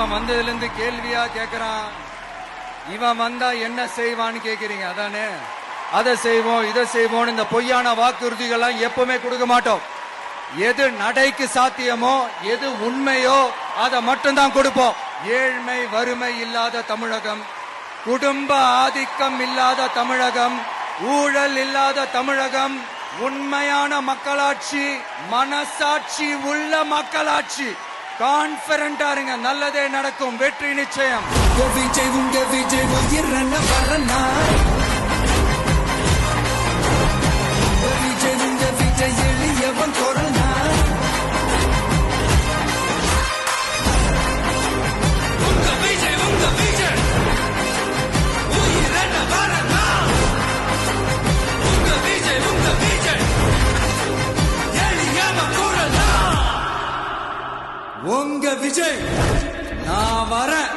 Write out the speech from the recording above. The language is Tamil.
இவன் வந்ததுல இருந்து கேள்வியா கேக்குறான். இவன் வந்தா என்ன செய்வான்னு கேக்குறீங்க அதானே? அதை செய்வோம் இதை செய்வோம் இந்த பொய்யான வாக்குறுதிகள்லாம் எப்பவுமே கொடுக்க மாட்டோம். எது நடைக்கு சாத்தியமோ எது உண்மையோ அதை மட்டும்தான் கொடுப்போம். ஏழ்மை வறுமை இல்லாத தமிழகம், குடும்ப ஆதிக்கம் இல்லாத தமிழகம், ஊழல் இல்லாத தமிழகம், உண்மையான மக்களாட்சி, மனசாட்சி உள்ள மக்களாட்சி. கான்பிடண்டா இருங்க, நல்லதே நடக்கும், வெற்றி நிச்சயம். விஜய் உங்க விஜய் உயிரன வரனா, விஜய் உங்க விஜய் எளியவன் கொரனா, உங்க விஜய் உயிரன வரனா, உங்க விஜய் எளியவன் கொரனா. உங்க விஜய் நான் வரேன்.